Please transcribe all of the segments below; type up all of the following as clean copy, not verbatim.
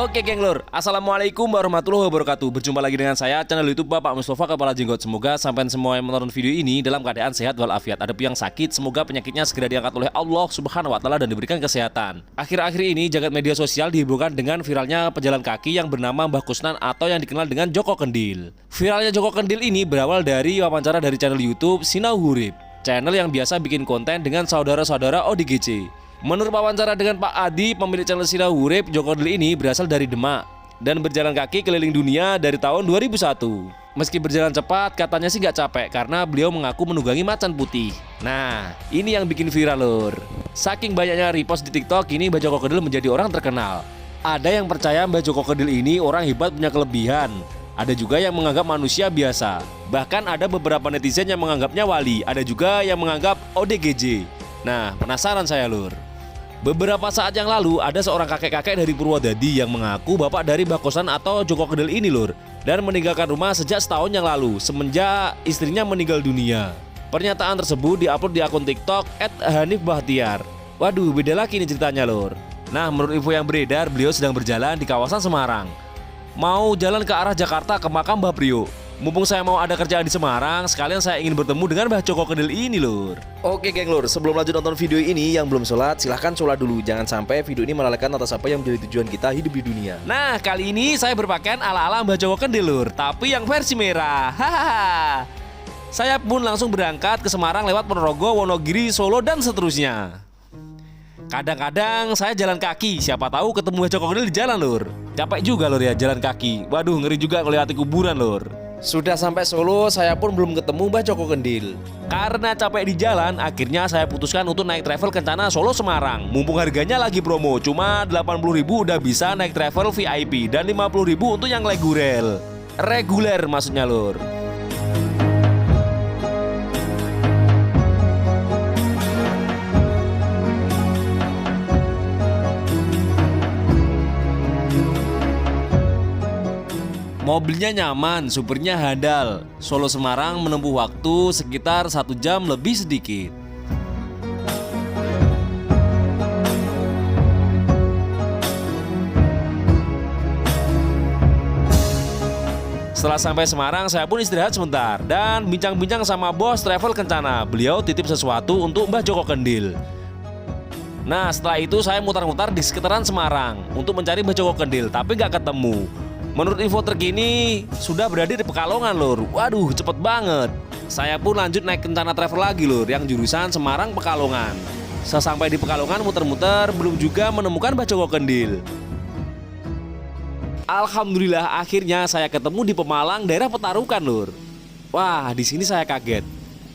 Oke geng lur, assalamualaikum warahmatullahi wabarakatuh. Berjumpa lagi dengan saya, channel YouTube Bapak Mustafa Kepala Jenggot. Semoga sampai semua yang menonton video ini dalam keadaan sehat walafiat. Ada yang sakit, semoga penyakitnya segera diangkat oleh Allah Subhanahu Wa Taala dan diberikan kesehatan. Akhir-akhir ini jagat media sosial dihebohkan dengan viralnya pejalan kaki yang bernama Mbah Kusnan atau yang dikenal dengan Joko Kendil. Viralnya Joko Kendil ini berawal dari wawancara dari channel YouTube Sinau Hurip, channel yang biasa bikin konten dengan saudara-saudara ODGJ. Menurut wawancara dengan Pak Adi, pemilik channel Sinau Hurip, Joko Kendil ini berasal dari Demak dan berjalan kaki keliling dunia dari tahun 2001. Meski berjalan cepat, katanya sih nggak capek karena beliau mengaku menunggangi macan putih. Nah, ini yang bikin viral lur. Saking banyaknya repost di TikTok, ini Mbah Joko Kendil menjadi orang terkenal. Ada yang percaya Mbah Joko Kendil ini orang hebat punya kelebihan. Ada juga yang menganggap manusia biasa. Bahkan ada beberapa netizen yang menganggapnya wali. Ada juga yang menganggap ODGJ. Nah, penasaran saya lur. Beberapa saat yang lalu ada seorang kakek-kakek dari Purwodadi yang mengaku bapak dari Mbah Kusnan atau Joko Kendil ini lur, dan meninggalkan rumah sejak setahun yang lalu semenjak istrinya meninggal dunia. Pernyataan tersebut diupload di akun TikTok @hanifbahtiar. Waduh, beda lagi nih ceritanya lur. Nah, menurut info yang beredar, beliau sedang berjalan di kawasan Semarang, mau jalan ke arah Jakarta ke makam Mbah Priok. Mumpung saya mau ada kerjaan di Semarang, sekalian saya ingin bertemu dengan Mbah Joko Kendil ini lur. Oke geng lur, sebelum lanjut nonton video ini, yang belum sholat silahkan sholat dulu. Jangan sampai video ini melalaikan atas apa yang menjadi tujuan kita hidup di dunia. Nah, kali ini saya berpakaian ala-ala Mbah Joko Kendil lur, tapi yang versi merah. Hahaha. Saya pun langsung berangkat ke Semarang lewat Ponorogo, Wonogiri, Solo, dan seterusnya. Kadang-kadang saya jalan kaki, siapa tahu ketemu Mbah Joko Kendil di jalan lur. Capek juga lur ya jalan kaki. Waduh, ngeri juga ngeliati kuburan lur. Sudah sampai Solo, saya pun belum ketemu Mbah Joko Kendil. Karena capek di jalan, akhirnya saya putuskan untuk naik travel Kencana Solo Semarang. Mumpung harganya lagi promo, cuma 80.000 udah bisa naik travel VIP dan 50.000 untuk yang reguler. Reguler maksudnya lur. Mobilnya nyaman, supirnya handal. Solo Semarang menempuh waktu sekitar 1 jam lebih sedikit. Setelah sampai Semarang, saya pun istirahat sebentar dan bincang-bincang sama bos travel Kencana. Beliau titip sesuatu untuk Mbah Joko Kendil. Nah, setelah itu saya mutar-mutar di sekitaran Semarang untuk mencari Mbah Joko Kendil, tapi nggak ketemu. Menurut info terkini sudah berada di Pekalongan lur. Waduh, cepet banget. Saya pun lanjut naik Kencana Travel lagi lur, yang jurusan Semarang Pekalongan. Sesampai di Pekalongan muter-muter belum juga menemukan Mbah Joko Kendil. Alhamdulillah akhirnya saya ketemu di Pemalang, daerah Petarukan lur. Wah, di sini saya kaget.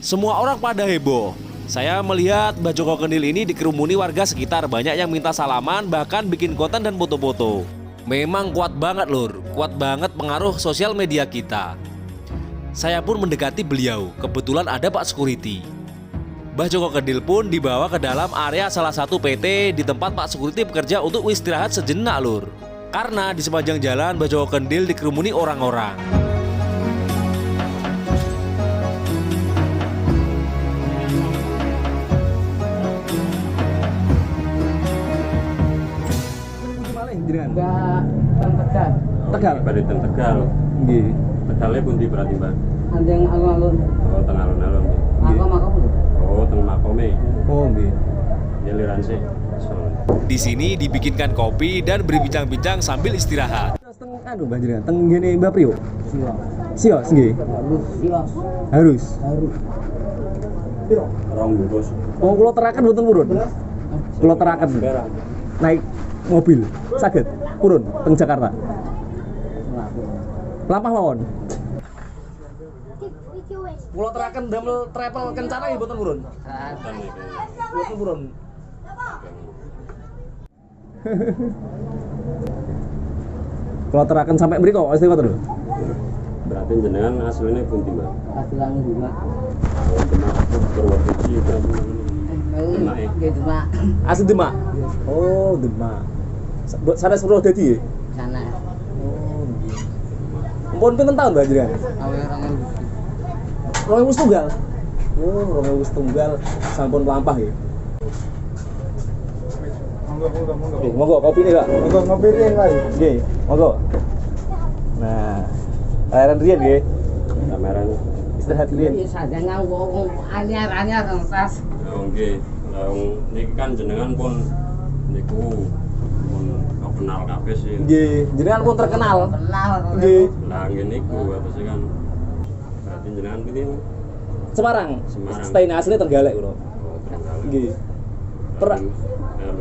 Semua orang pada heboh. Saya melihat Mbah Joko Kendil ini dikerumuni warga sekitar, banyak yang minta salaman, bahkan bikin konten dan foto-foto. Memang kuat banget lur, kuat banget pengaruh sosial media kita. Saya pun mendekati beliau, kebetulan ada Pak Security. Mbah Joko Kendil pun dibawa ke dalam area salah satu PT di tempat Pak Security bekerja untuk istirahat sejenak lur. Karena di sepanjang jalan Mbah Joko Kendil dikerumuni orang-orang. Enggak, Tegal. Tegal. Baritan Tegal. Nggih. Tegalnya pundi berarti, Mbak? Anjing alun-alun. Oh, teng alun-alun. Makom. Oh, teng makome. Oh, nggih. Nyeliran sih. Di sini dibikinkan kopi dan berbincang-bincang sambil istirahat. Teng anu Mbah jenengan, teng ngene Mbah Priok. Sios nggih. Harus. Rong bungkus. Oh, kula teraken mboten purun. Kula teraken. Naik mobil saged purun teng Jakarta. Lampah mawon. Kula teraken damel travel Kencana nggih mboten purun. Mboten purun. Kula teraken sampai mriko wis liwat lho. Berarti jenengan aslinya pundi, Mbak? Aslan Demak. Oh, Demak Purwodadi berarti. Demak ya? Nggih Demak. Asli Demak. Oh, Demak. Sanes Purwodadi ya? Sana. Oh, nggih. Mumpun pinten tahun Mbak jenengan? Awal 2000 setunggal. Oh, 2000 setunggal sampun mlampah ya. Oke, monggo kopi nih, Kak. Monggo ngopi riyen wae. Nggih, monggo. Nah, layaran riyen nggih. kameranya. Istirahat riyen. Sadanya wong anyar-anyar tas. Oke, niki kan jenengan pun niku pun kenal kabeh sih. Nggih, jenengan pun terkenal. Kenal. Nggih. Lah ngene niku atus kan. Berarti jenengan pilih Semarang. Semarang. Stay asli Trenggalek, Bro. oh Trenggalek. Nggih. Per-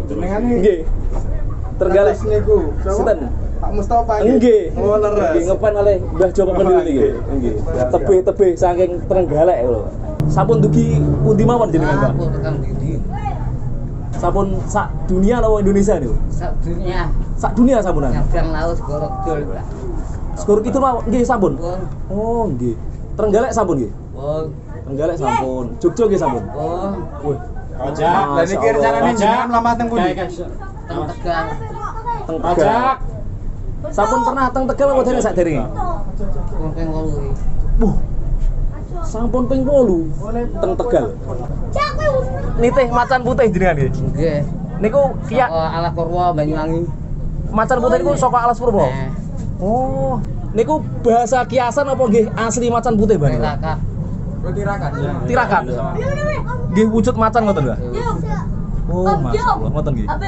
Jenengane Nggih. Trenggalek. niku. Sinten? Pak Mustofa Nggih. Oh, leres. Nggih ngepen oleh Mbah Joko Pendil niki. Nggih. Tebih-tebih saking Trenggalek lho. Sampun dugi pundi mawon jenengan, Pak? Aku tekan di Sampun sak dunia lawa Indonesia niku. dunia. Sak dunia sampunan. Nyabang laut gorok dul. Skor itu mah nggih sampun. Pun, Oh, nggih. Trenggalek sampun nggih. pun, Trenggalek sampun. Jogja nggih sampun. pun. Wih. Ojak, lah niki rencanane jenengan mlamat teng pundi? Teng Tegal. Teng Tegal. Sampun pernah teng Tegal apa dene sakderenge? Pun ping 8. Buh. Sampun ping 8 teng Tegal. Nitih macan putih jenengan nggih. Nggih. Niku kiyak Ala Purwo Banyuwangi. macan putih niku saka Alas Purwo. Eh, Oh, niku bahasa kiasan apa nggih asli macan putih Bang? Tirakat. Tirakat. Tirakat. Nggih wujud macan ngoten lho. Oh, masyaallah ngoten nggih. Tapi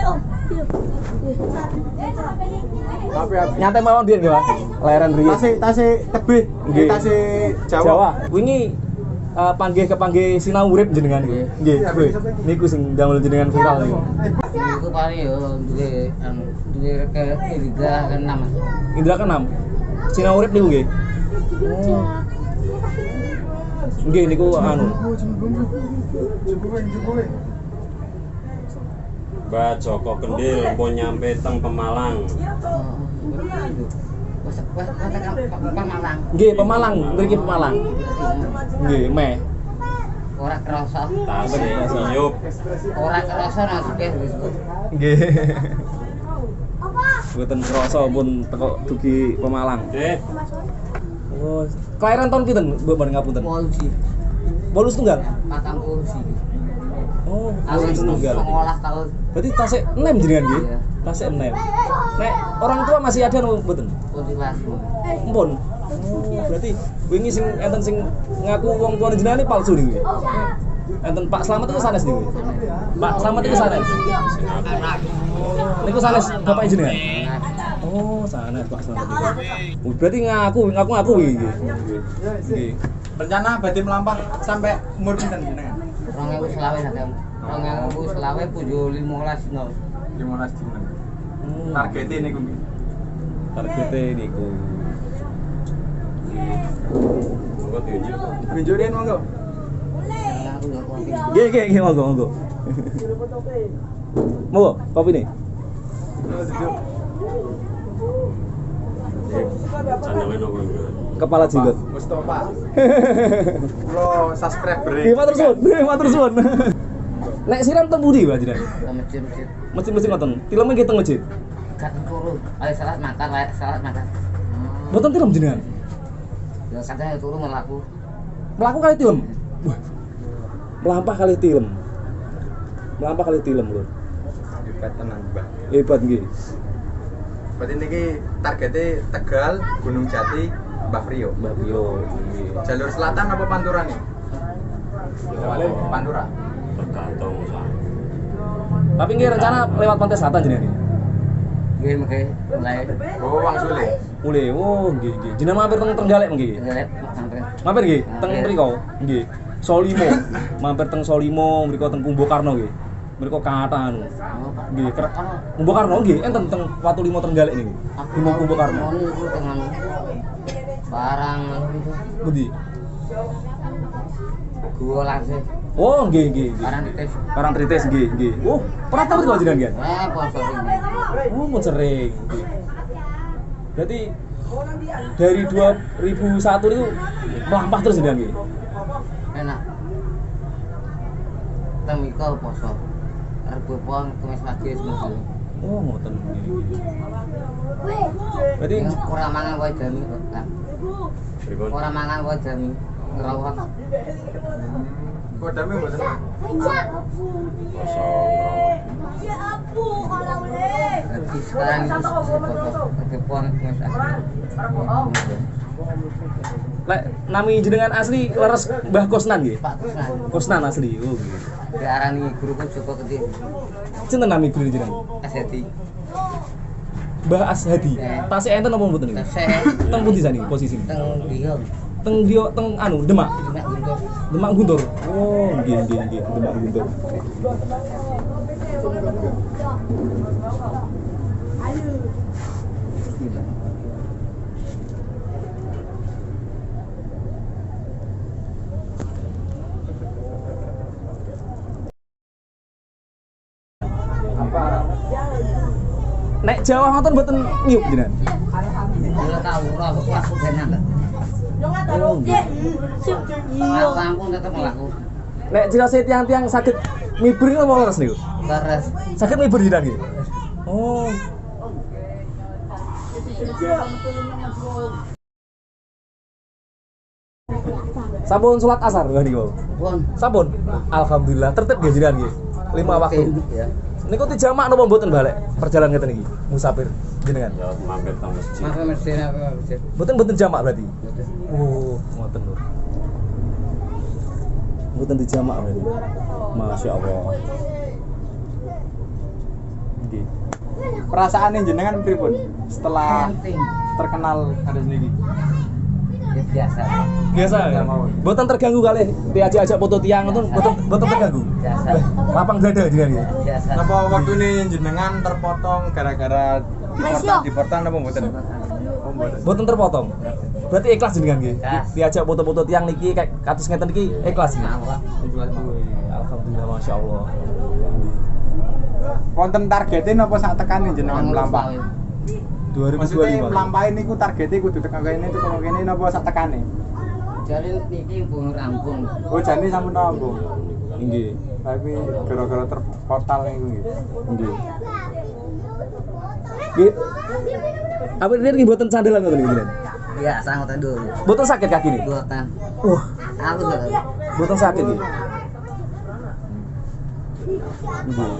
Nyantai mawon biyen nggih, Bang. Layaran riyen. tasih tebih, Nggih. tasih Jawa. Jawa. Wingi panggih sinau urip jenengan niku. Nggih, kowe. Niku sing damel jenengan viral niku. Iku paling yo duwe ke Indra ke-6. Indra ke-6. Sinau urip niku nggih. Oh. Nggih niku anu. Mbak Joko Kendil pun nyampe teng Pemalang. Wes Pemalang. Nggih, Pemalang, mriki Pemalang. Nggih, meh. Ora kerasa. Tasik Iyup. Ora kerasa nasibe wis. Nggih. Mboten krasa pun teko dugi Pemalang. Dek, Oh, kelahiran tahun pinten, Mbak Bar ngapunten? Polisi. 8 tunggal. Patang polisi. Oh, Awis 8 tunggal. ngolah tahun. Berarti tasik 6 jenengan nggih? Iya. Tasik 6. Nek orang tua masih ada no mboten? Kultivasi. Empun. Oh, berarti wingi sing enten sing ngaku wong tuane jenengan iki palsu niku. Enten Pak Slamet itu sanes niku. Pak Slamet itu sanes. Niku sanes bapak jenengan. Oh, sanes Pak Slamet niku. Oh, berarti ngaku iki. Nggih. Rencana badhe melampah sampai umur pinten jenengan? 2020 sadam. 2020 pujo 15 dino. 15 dina. Targete niku nggih. Targete niku. monggo tunjuk. Tunjukin monggo. Aku yo kopi. Nggih, monggo. Monggo, kopi nih. Channelnya nopo Mbak? Kepala jenggot. Mustofa. Lo subscriber. Nggih, matur suwun. Nek siram teng pundi, Pak jenengan? Masjid-masjid. Masjid ngoten. Tileme nggih teng masjid. Gak turu. Ayo salat makan. Mboten tilem jenengan. Ya kadang turu melaku. Melaku kali tilem. Wah. Melampah kali tilem. Lho. Hebat tenan, Mbak. Hebat nggih. Berarti niki targete Tegal, Gunung Jati, Mbah Priyo. Mbak Bio. Nggih. Jalur selatan apa Pantura nih? Ya, Pantura. tergantung Pak. Tapi nggih rencana lewat pantai selatan jenengan iki. Nggih mengke mulai. Oh, Wang Sule. Mulai. Oh, nggih. Jenengan mampir teng Trenggalek nggih. Ngelep sampai. Mampir nggih teng mriko. Nggih. Solimo. Mampir teng Solimo mriko teng Kumbakarna nggih. Mriko kathah anu. Nggih, Kumbakarna nggih enten teng Watu Limo Trenggalek niku. Gunung Kumbakarna. Mau niku dengan barang itu. Pundi? Gua langsung Oh, nggih. barang titis. Parangtritis nggih. Oh, pernah tahu itu jenengan nggih? Poso ini. Oh, mun sering. Nggih. Berarti dari 2001 itu melampah terus jenengan nggih. Enak. Temiko poso. Rebo pon kemis pagi semua. Oh, ngoten nggih. Berarti Ora mangan wae jami kok. Pripun? Ora mangan wae jami. Ngerawat. Kodame mboten. Kosong. sekarang itu kepon wis asli. Lek nami jenengan asli leres Mbah Kusnan nggih. Pak Kusnan. Kusnan asli. Oh nggih. Diarani guruku Joko Gede. Sinten nami guru jenengan? Aseti. Mbah Ashadi. Ya. Tasih enten apa mboten niku? Tasih Teng pundi sani posisi? teng dia. Teng dia teng anu Demak. Mak guntur. Demak Guntur. Oh, nggih Demak Guntur. Nek Jawa ngoten mboten nyup jenengan. Dia tahu ora aku benar. Oh, nggih. Lampung tetep mlaku. Nek cirose tiang-tiang sakit mibur niku apa leres niku? Leres. Sakit mibur jenengan nggih. Oh. Sampun salat asar lho niku. Pun. Sampun. Alhamdulillah tertib nggih jenengan nggih. 5 waktu. Ya. Niku dijamak napa mboten balik perjalanan ngeten iki musafir jenengan. Ya mampir teng masjid. Maka mesti apa masjid. Mboten jamak berarti. Oh, ngoten lho. Mboten dijamak berarti. Masya Allah. Nggih. Perasaannya jenengan pripun setelah Penting. terkenal ada sendiri? Ya, biasa. Biasa ya. Mboten terganggu kali diajak-ajak foto tiang ngoten mboten terganggu. Biasa. Lapang dada jenengan nggih. Biasa. Napa waktu ini jenengan terpotong gara-gara diportal napa mboten? Oh, mboten. Mboten terpotong. Berarti ikhlas jenengan nggih. Ikhlas. Diajak foto-foto tiang niki kayak kados ngeten iki ikhlas nggih. Allah. Alhamdulillah Masya Allah. Wonten targetnya napa sak tekane jenengan melampah? 2025. Maksudnya melampahin niku targetnya kudu tekan kene itu kalau kene napa sak tekane? Jadi niki pun rampung. Oh jane sampun rampung. Nggih. Tapi gara-gara terportal niku nggih. Nggih. Nggih. Apa ini lagi mboten sandalan ngoten iki jenengan? Ya, sangat dulu. Mboten sakit kaki ini? Buatan. Wah, Aku tuh. mboten sakit iki. Nggih.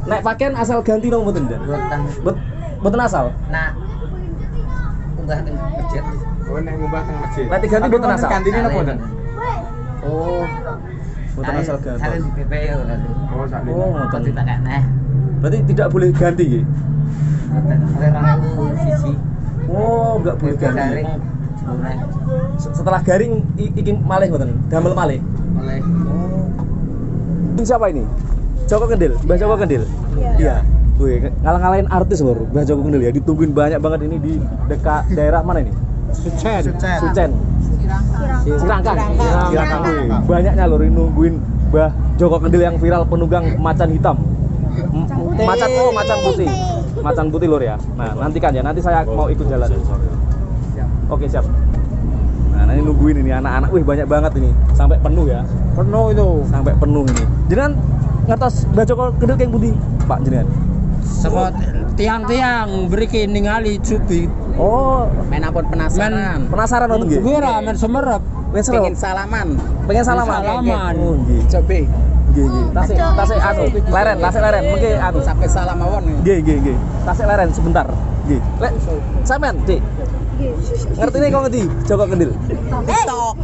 Nek pakaian asal ganti nang mboten ndak? Buatan. Mboten asal. Nah. Unggah teng masjid. Oh nek ngubah teng masjid. Nek diganti Tapi mboten wonten asal? Gantine napa mboten? Oh. Mboten asal ganti. Sare di PPO tadi. Oh sak Oh, Kok ngoten. tidak kena. Berarti tidak boleh ganti nggih. Orang sisi. Oh, enggak boleh ganti. Garing. Boleh. Setelah garing iki malih ngoten. Damel malih. Boleh. Ini siapa ini? Joko Kendil, Mbah Joko Kendil. Iya. Wih, ngalah-ngalahin artis lho, Mbah Joko Kendil ya. Ditungguin banyak banget ini di dekat daerah mana ini? Sucen. Cirangkang. Cirangkang. Wih, banyaknya lho ini nungguin Mbah Joko Kendil yang viral penunggang macan hitam. Macan putih. Macan putih lho ya. Nah, nantikan ya. Nanti saya mau ikut jalan. Oke, siap. Nah, ini nungguin ini anak-anak. Wih, banyak banget ini. Sampai penuh ya. penuh itu. Sampai penuh ini. Jenengan ngertos Mbah Joko Kendil kayak budi, Pak jenengan? Sama tiang-tiang beri ningali cubi Oh, main apa penasaran penasaran nonton nggih? gue ramen semerep Wes pengen salaman pengen salaman. salaman. Oh, nggih. coba Nggih, nggih. Tasik anu, leren, mengke anu. sampai salam mawon Nggih. Tasik leren sebentar. Nggih. Lek sampean, Dik. Ngerti nih kok ngerti Joko Kendil?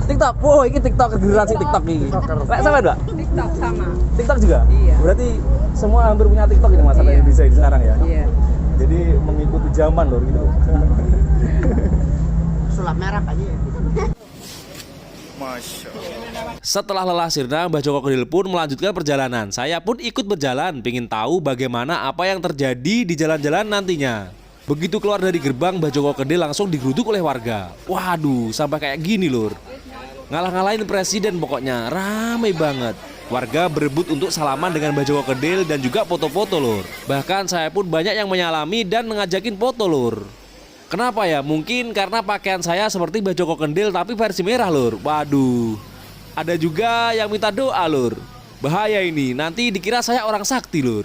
TikTok. Wow, ini TikTok generasi TikTok iki. Lek sampean, Mbak? TikTok sama TikTok juga? Iya. Berarti semua hampir punya TikTok ini masalah Iya. Indonesia ini sekarang ya. iya Jadi mengikuti zaman loh gitu. sulap merah aja Setelah lelah sirna, Mbah Joko Kendil pun melanjutkan perjalanan. Saya pun ikut berjalan, pingin tahu bagaimana apa yang terjadi di jalan-jalan nantinya. Begitu keluar dari gerbang, Mbah Joko Kendil langsung digeruduk oleh warga. Waduh, sampai kayak gini lur. Ngalah-ngalahin presiden pokoknya, ramai banget. Warga berebut untuk salaman dengan Mbah Joko Kendil dan juga foto-foto lur. Bahkan saya pun banyak yang menyalami dan ngajakin foto lur. Kenapa ya? Mungkin karena pakaian saya seperti Mbah Joko Kendil tapi versi merah lur. Waduh. Ada juga yang minta doa lur. Bahaya ini, nanti dikira saya orang sakti lur.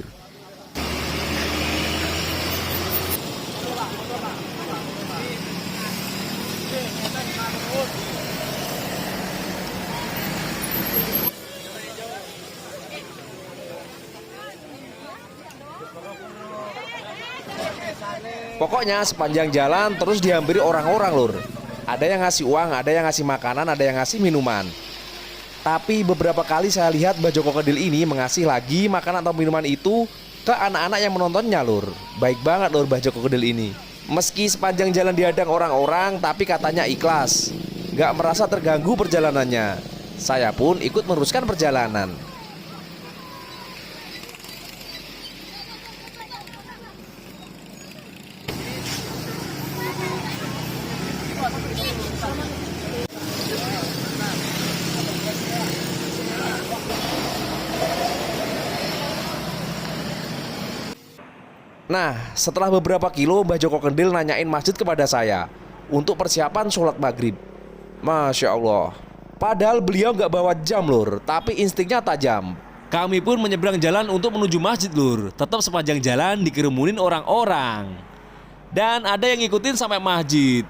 Pokoknya sepanjang jalan terus dihampiri orang-orang lur. Ada yang ngasih uang, ada yang ngasih makanan, ada yang ngasih minuman. Tapi beberapa kali saya lihat Mbah Joko Kendil ini mengasih lagi makanan atau minuman itu ke anak-anak yang menontonnya lur. Baik banget lur Mbah Joko Kendil ini. Meski sepanjang jalan dihadang orang-orang, tapi katanya ikhlas, gak merasa terganggu perjalanannya. Saya pun ikut meneruskan perjalanan. Nah, setelah beberapa kilo, Mbah Joko Kendil nanyain masjid kepada saya untuk persiapan sholat maghrib. Masya Allah. Padahal beliau nggak bawa jam lur, tapi instingnya tajam. Kami pun menyeberang jalan untuk menuju masjid lur. Tetap sepanjang jalan dikerumunin orang-orang. Dan ada yang ngikutin sampai masjid.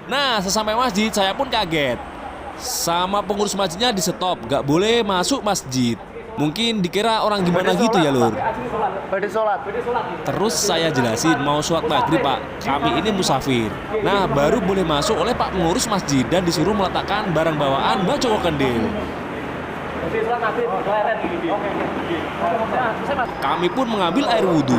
Nah, sesampai masjid saya pun kaget. Sama pengurus masjidnya di stop, gak boleh masuk masjid. Mungkin dikira orang gimana gitu ya lur. Terus saya jelasin mau sholat maghrib pak, kami ini musafir. Nah baru boleh masuk oleh pak pengurus masjid dan disuruh meletakkan barang bawaan Mbah Joko Kendil. Kami pun mengambil air wudhu.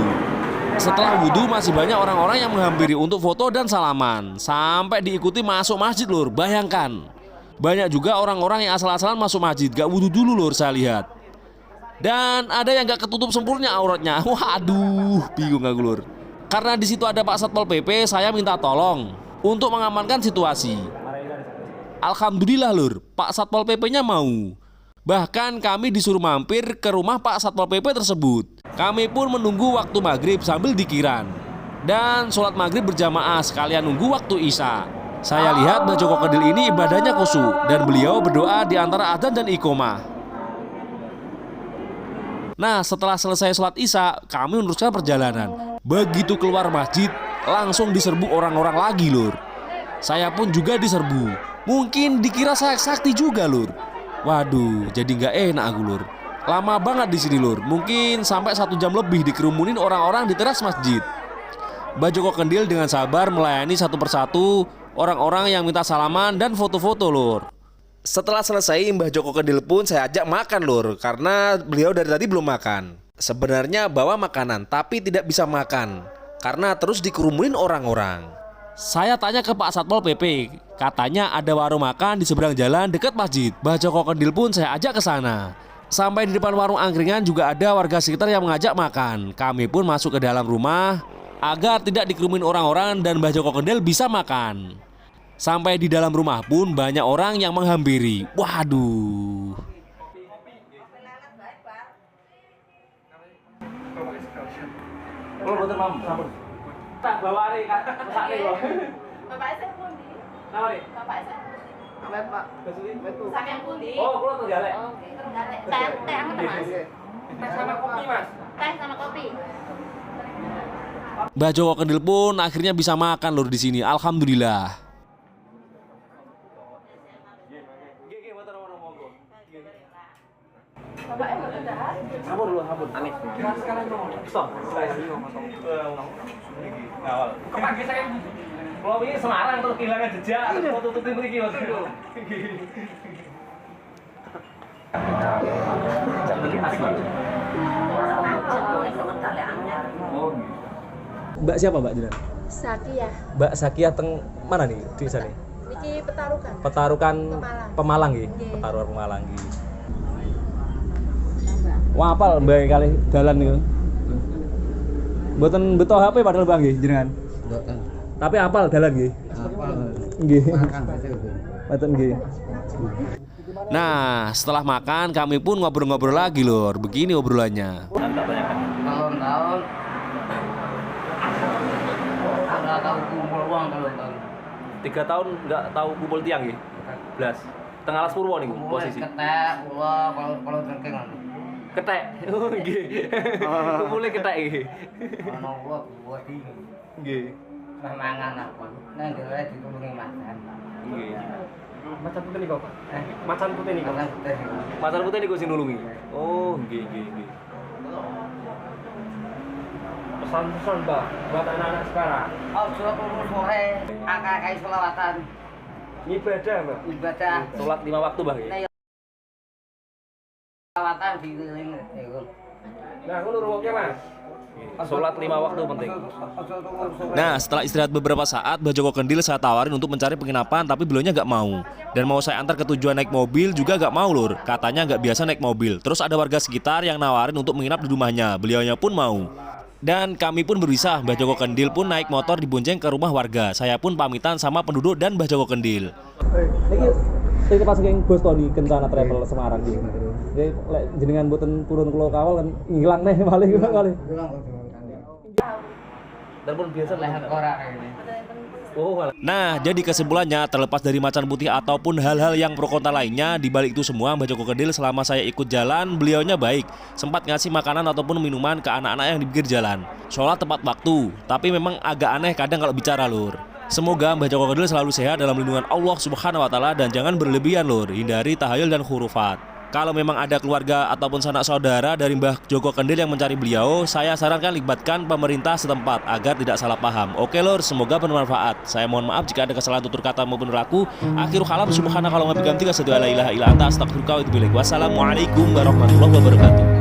Setelah wudhu masih banyak orang-orang yang menghampiri untuk foto dan salaman. Sampai diikuti masuk masjid lur, bayangkan. Banyak juga orang-orang yang asal-asalan masuk masjid, gak wudhu dulu lur saya lihat. Dan ada yang gak ketutup sempurna auratnya. Waduh, bingung aku lur. Karena di situ ada Pak Satpol PP, saya minta tolong untuk mengamankan situasi. Alhamdulillah lur, Pak Satpol PP-nya mau. Bahkan kami disuruh mampir ke rumah Pak Satpol PP tersebut. Kami pun menunggu waktu maghrib sambil dikiran. Dan sholat maghrib berjamaah sekalian nunggu waktu isya. Saya lihat Mbah Joko Kendil ini ibadahnya khusyuk dan beliau berdoa di antara adzan dan iqomah. Nah setelah selesai sholat isya, kami meneruskan perjalanan. Begitu keluar masjid, langsung diserbu orang-orang lagi lur. Saya pun juga diserbu. Mungkin dikira saya sakti juga lur. Waduh, jadi nggak enak aku lur. Lama banget di sini lur. Mungkin sampai 1 jam lebih dikerumunin orang-orang di teras masjid. Mbah Joko Kendil dengan sabar melayani satu persatu orang-orang yang minta salaman dan foto-foto lur. Setelah selesai Mbah Joko Kendil pun saya ajak makan lur, karena beliau dari tadi belum makan. Sebenarnya bawa makanan tapi tidak bisa makan karena terus dikerumunin orang-orang. Saya tanya ke Pak Satpol PP, katanya ada warung makan di seberang jalan dekat masjid. Mbah Joko Kendil pun saya ajak ke sana. Sampai di depan warung angkringan juga ada warga sekitar yang mengajak makan. Kami pun masuk ke dalam rumah agar tidak dikerumunin orang-orang dan Mbah Joko Kendil bisa makan. Sampai di dalam rumah pun banyak orang yang menghampiri. Waduh. Tak bawa hari kak, Bapak saya pun di. nama nih. Bapak saya. Pak. Sampai pun di. Oh, kalau terjalek. Oke, tergalek. Teh anget mas. Teh sama kopi mas. Teh sama kopi. Mbah Joko Kendil pun akhirnya bisa makan lur di sini. Alhamdulillah. Bapak yang berkendaraan. Sampur dulu, sampur. Anis. Sekarang dong. Stop. Awal. Kepake saya. Kalau ini Semarang terus kehilangan jejak, terus tutupin mriki waktu itu. Mbak siapa Mbak jenengan? Sakia. Mbak Sakia teng mana nih di sana? Niki Petarukan. Petarukan Pemalang nggih. Nggih. Petarukan Pemalang nggih. Wah, apal Mbak kali dalan niku. Mboten beto HP padahal Bang nggih jenengan. Tapi apal dalan nggih. Nggih. Mboten nggih. Nah, setelah makan kami pun ngobrol-ngobrol lagi lur. Begini obrolannya. Tahun-tahun nggak tahu kumpul uang tahun-tahun. 3 tahun nggak tahu kumpul tiang nggih. Blas. Tengah Alas Purwo niku posisi. Ketek, uang kalau dengking Ketek. Oh nggih. Kumpule ketek nggih. Ana uang buat ini. Nggih. Mangan aku. Nang dhewe ditulungi makan. Nggih. Macan putih niku, Pak. Macan putih niku. Makan putih. Macan putih niku sing nulungi. Oh, nggih nggih nggih. Pesan-pesan, Mbak, buat anak-anak sekarang. Ojo turu sore, akeh-akeh selawatan. Ibadah, Mbak. Ibadah. Salat 5 waktu, Mbak. Selawatan diiling iku. Nah, ngono ruwoke, Mas. Salat 5 waktu penting. Ojo turu sore. Nah, setelah istirahat beberapa saat, Mbah Joko Kendil saya tawarin untuk mencari penginapan, tapi beliaunya nggak mau. Dan mau saya antar ke tujuan naik mobil juga nggak mau, Lur. Katanya nggak biasa naik mobil. Terus ada warga sekitar yang nawarin untuk menginap di rumahnya. Beliaunya pun mau. Dan kami pun berusaha, Mbah Joko Kendil pun naik motor dibonceng ke rumah warga. Saya pun pamitan sama penduduk dan Mbah Joko Kendil. Niki pas keng Bos Tony Kencana Travel Semarang iki. Nggih, lek jenengan mboten purun kula kawal kan ngilang neh malih kali. Dan pun biasa Leher korak ini. Oh, Nah, jadi kesimpulannya, terlepas dari macan putih ataupun hal-hal yang pro kontra lainnya, di balik itu semua Mbah Joko Kendil selama saya ikut jalan, beliaunya baik. Sempat ngasih makanan ataupun minuman ke anak-anak yang di pinggir jalan. Sholat tepat waktu, tapi memang agak aneh kadang kalau bicara, Lur. Semoga Mbah Joko Kendil selalu sehat dalam lindungan Allah Subhanahu wa taala dan jangan berlebihan, Lur. Hindari tahayul dan khurufat. Kalau memang ada keluarga ataupun sanak saudara dari Mbah Joko Kendil yang mencari beliau, saya sarankan libatkan pemerintah setempat agar tidak salah paham. Oke, Lur, semoga bermanfaat. Saya mohon maaf jika ada kesalahan tutur kata maupun perilaku. Akhirul kalam subhanaka wa bihamdika asyhadu an la ilaha illa anta astaghfiruka wa atubu ilaik. Wassalamualaikum warahmatullahi wabarakatuh.